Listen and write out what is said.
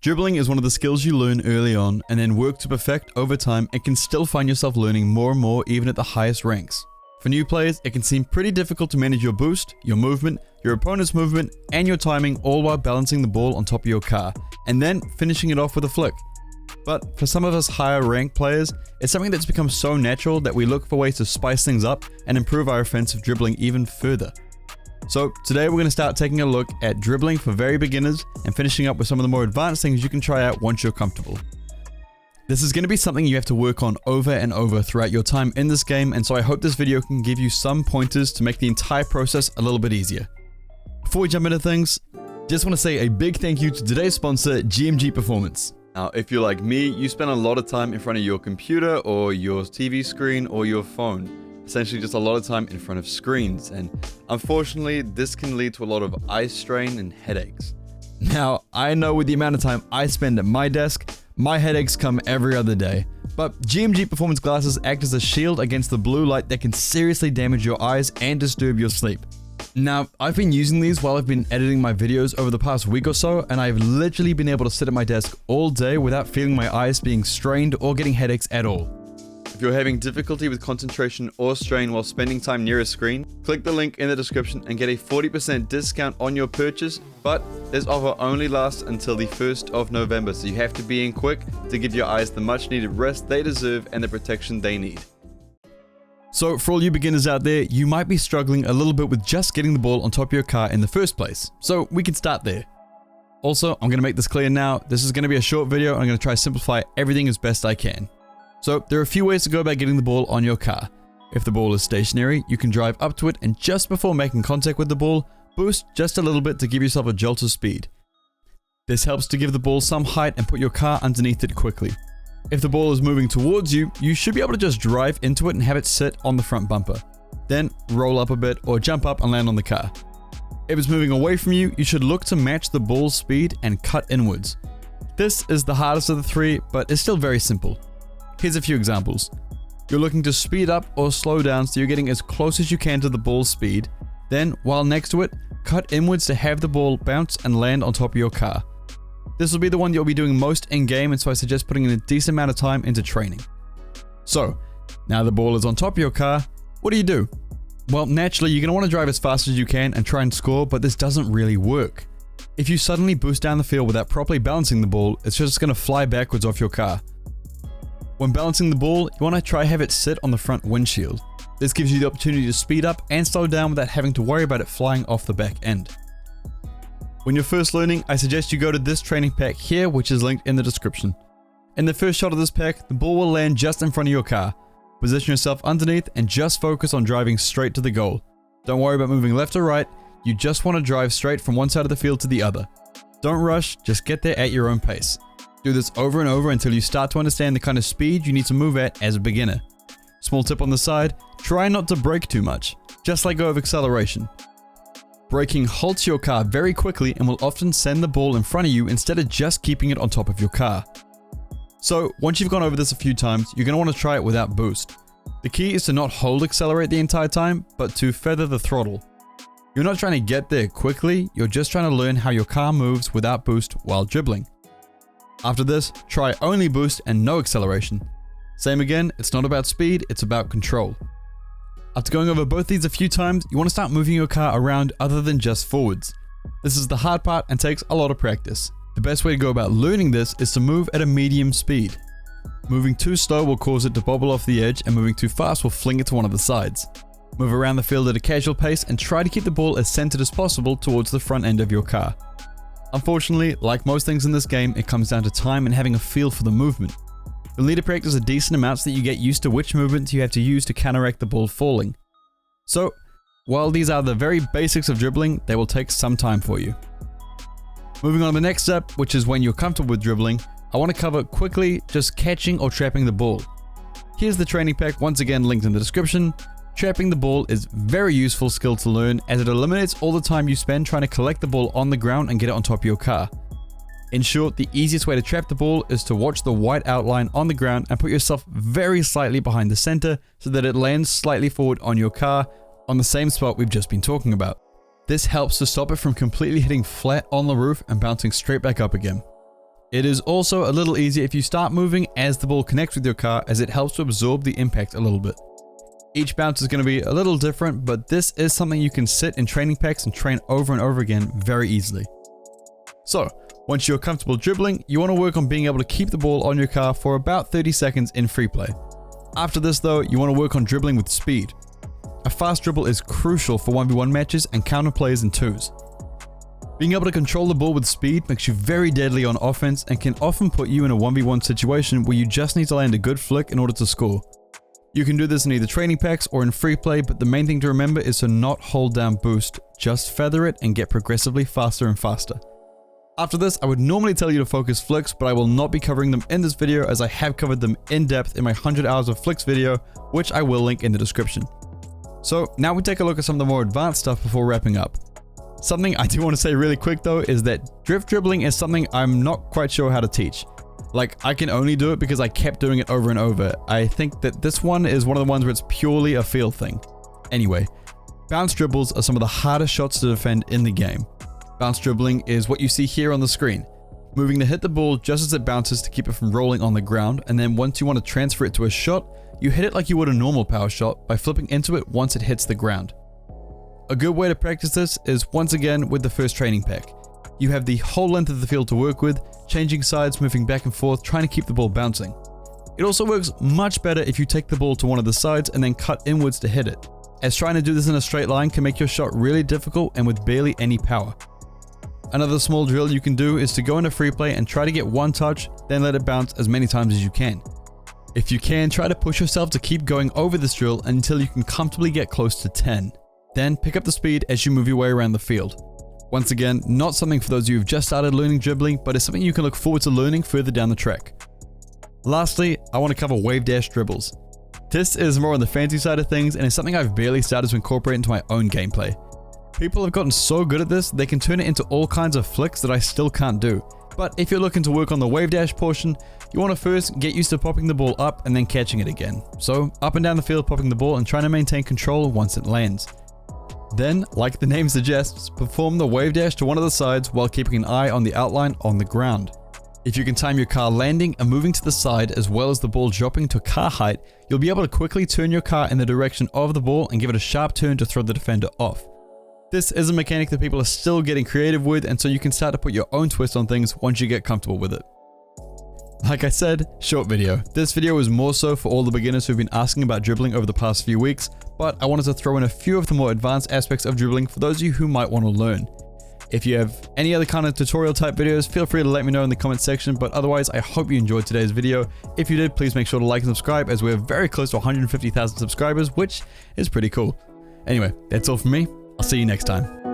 Dribbling is one of the skills you learn early on and then work to perfect over time and can still find yourself learning more and more even at the highest ranks. For new players, it can seem pretty difficult to manage your boost, your movement, your opponent's movement, and your timing all while balancing the ball on top of your car, and then finishing it off with a flick. But for some of us higher ranked players, it's something that's become so natural that we look for ways to spice things up and improve our offensive dribbling even further. So today we're going to start taking a look at dribbling for very beginners and finishing up with some of the more advanced things you can try out once you're comfortable. This is going to be something you have to work on over and over throughout your time in this game, and so I hope this video can give you some pointers to make the entire process a little bit easier. Before we jump into things, just want to say a big thank you to today's sponsor, GMG Performance. Now, if you're like me, you spend a lot of time in front of your computer or your TV screen or your phone. Essentially just a lot of time in front of screens, and unfortunately this can lead to a lot of eye strain and headaches. Now, I know with the amount of time I spend at my desk, my headaches come every other day, but GMG Performance glasses act as a shield against the blue light that can seriously damage your eyes and disturb your sleep. Now, I've been using these while I've been editing my videos over the past week or so, and I've literally been able to sit at my desk all day without feeling my eyes being strained or getting headaches at all. If you're having difficulty with concentration or strain while spending time near a screen, click the link in the description and get a 40% discount on your purchase, but this offer only lasts until the 1st of November, so you have to be in quick to give your eyes the much needed rest they deserve and the protection they need. So for all you beginners out there, you might be struggling a little bit with just getting the ball on top of your car in the first place, so we can start there. Also, I'm going to make this clear now, this is going to be a short video and I'm going to try to simplify everything as best I can. So there are a few ways to go about getting the ball on your car. If the ball is stationary, you can drive up to it and just before making contact with the ball, boost just a little bit to give yourself a jolt of speed. This helps to give the ball some height and put your car underneath it quickly. If the ball is moving towards you, you should be able to just drive into it and have it sit on the front bumper. Then roll up a bit or jump up and land on the car. If it's moving away from you, you should look to match the ball's speed and cut inwards. This is the hardest of the three, but it's still very simple. Here's a few examples. You're looking to speed up or slow down so you're getting as close as you can to the ball's speed. Then, while next to it, cut inwards to have the ball bounce and land on top of your car. This will be the one you'll be doing most in-game, and so I suggest putting in a decent amount of time into training. So, now the ball is on top of your car, what do? Well, naturally you're going to want to drive as fast as you can and try and score, but this doesn't really work. If you suddenly boost down the field without properly balancing the ball, it's just going to fly backwards off your car. When balancing the ball, you want to try have it sit on the front windshield. This gives you the opportunity to speed up and slow down without having to worry about it flying off the back end. When you're first learning, I suggest you go to this training pack here, which is linked in the description. In the first shot of this pack, the ball will land just in front of your car. Position yourself underneath and just focus on driving straight to the goal. Don't worry about moving left or right, you just want to drive straight from one side of the field to the other. Don't rush, just get there at your own pace. Do this over and over until you start to understand the kind of speed you need to move at as a beginner. Small tip on the side, try not to brake too much, just let go of acceleration. Braking halts your car very quickly and will often send the ball in front of you instead of just keeping it on top of your car. So once you've gone over this a few times, you're going to want to try it without boost. The key is to not hold accelerate the entire time, but to feather the throttle. You're not trying to get there quickly, you're just trying to learn how your car moves without boost while dribbling. After this, try only boost and no acceleration. Same again, it's not about speed, it's about control. After going over both these a few times, you want to start moving your car around other than just forwards. This is the hard part and takes a lot of practice. The best way to go about learning this is to move at a medium speed. Moving too slow will cause it to bobble off the edge, and moving too fast will fling it to one of the sides. Move around the field at a casual pace and try to keep the ball as centered as possible towards the front end of your car. Unfortunately, like most things in this game, it comes down to time and having a feel for the movement. You'll need to practice a decent amount so that you get used to which movements you have to use to counteract the ball falling. So, while these are the very basics of dribbling, they will take some time for you. Moving on to the next step, which is when you're comfortable with dribbling, I want to cover quickly just catching or trapping the ball. Here's the training pack, once again linked in the description. Trapping the ball is a very useful skill to learn as it eliminates all the time you spend trying to collect the ball on the ground and get it on top of your car. In short, the easiest way to trap the ball is to watch the white outline on the ground and put yourself very slightly behind the center so that it lands slightly forward on your car on the same spot we've just been talking about. This helps to stop it from completely hitting flat on the roof and bouncing straight back up again. It is also a little easier if you start moving as the ball connects with your car, as it helps to absorb the impact a little bit. Each bounce is going to be a little different, but this is something you can sit in training packs and train over and over again very easily. So, once you're comfortable dribbling, you want to work on being able to keep the ball on your car for about 30 seconds in free play. After this though, you want to work on dribbling with speed. A fast dribble is crucial for 1v1 matches and counter plays in 2s. Being able to control the ball with speed makes you very deadly on offense and can often put you in a 1v1 situation where you just need to land a good flick in order to score. You can do this in either training packs or in free play, but the main thing to remember is to not hold down boost, just feather it and get progressively faster and faster. After this, I would normally tell you to focus flicks, but I will not be covering them in this video as I have covered them in depth in my 100 hours of flicks video, which I will link in the description. So now we take a look at some of the more advanced stuff before wrapping up. Something I do want to say really quick though is that drift dribbling is something I'm not quite sure how to teach. Like, I can only do it because I kept doing it over and over. I think that this one is one of the ones where it's purely a feel thing. Anyway, bounce dribbles are some of the hardest shots to defend in the game. Bounce dribbling is what you see here on the screen. Moving to hit the ball just as it bounces to keep it from rolling on the ground, and then once you want to transfer it to a shot, you hit it like you would a normal power shot by flipping into it once it hits the ground. A good way to practice this is once again with the first training pack. You have the whole length of the field to work with, changing sides, moving back and forth, trying to keep the ball bouncing. It also works much better if you take the ball to one of the sides and then cut inwards to hit it, as trying to do this in a straight line can make your shot really difficult and with barely any power. Another small drill you can do is to go into free play and try to get one touch, then let it bounce as many times as you can. If you can, try to push yourself to keep going over this drill until you can comfortably get close to 10. Then pick up the speed as you move your way around the field. Once again, not something for those of you who've just started learning dribbling, but it's something you can look forward to learning further down the track. Lastly, I want to cover wave dash dribbles. This is more on the fancy side of things and is something I've barely started to incorporate into my own gameplay. People have gotten so good at this, they can turn it into all kinds of flicks that I still can't do. But if you're looking to work on the wave dash portion, you want to first get used to popping the ball up and then catching it again. So up and down the field popping the ball and trying to maintain control once it lands. Then, like the name suggests, perform the wave dash to one of the sides while keeping an eye on the outline on the ground. If you can time your car landing and moving to the side as well as the ball dropping to car height, you'll be able to quickly turn your car in the direction of the ball and give it a sharp turn to throw the defender off. This is a mechanic that people are still getting creative with, and so you can start to put your own twist on things once you get comfortable with it. Like I said, short video. This video is more so for all the beginners who've been asking about dribbling over the past few weeks, but I wanted to throw in a few of the more advanced aspects of dribbling for those of you who might want to learn. If you have any other kind of tutorial type videos, feel free to let me know in the comment section, but otherwise I hope you enjoyed today's video. If you did, please make sure to like and subscribe, as we're very close to 150,000 subscribers, which is pretty cool. Anyway, that's all from me. I'll see you next time.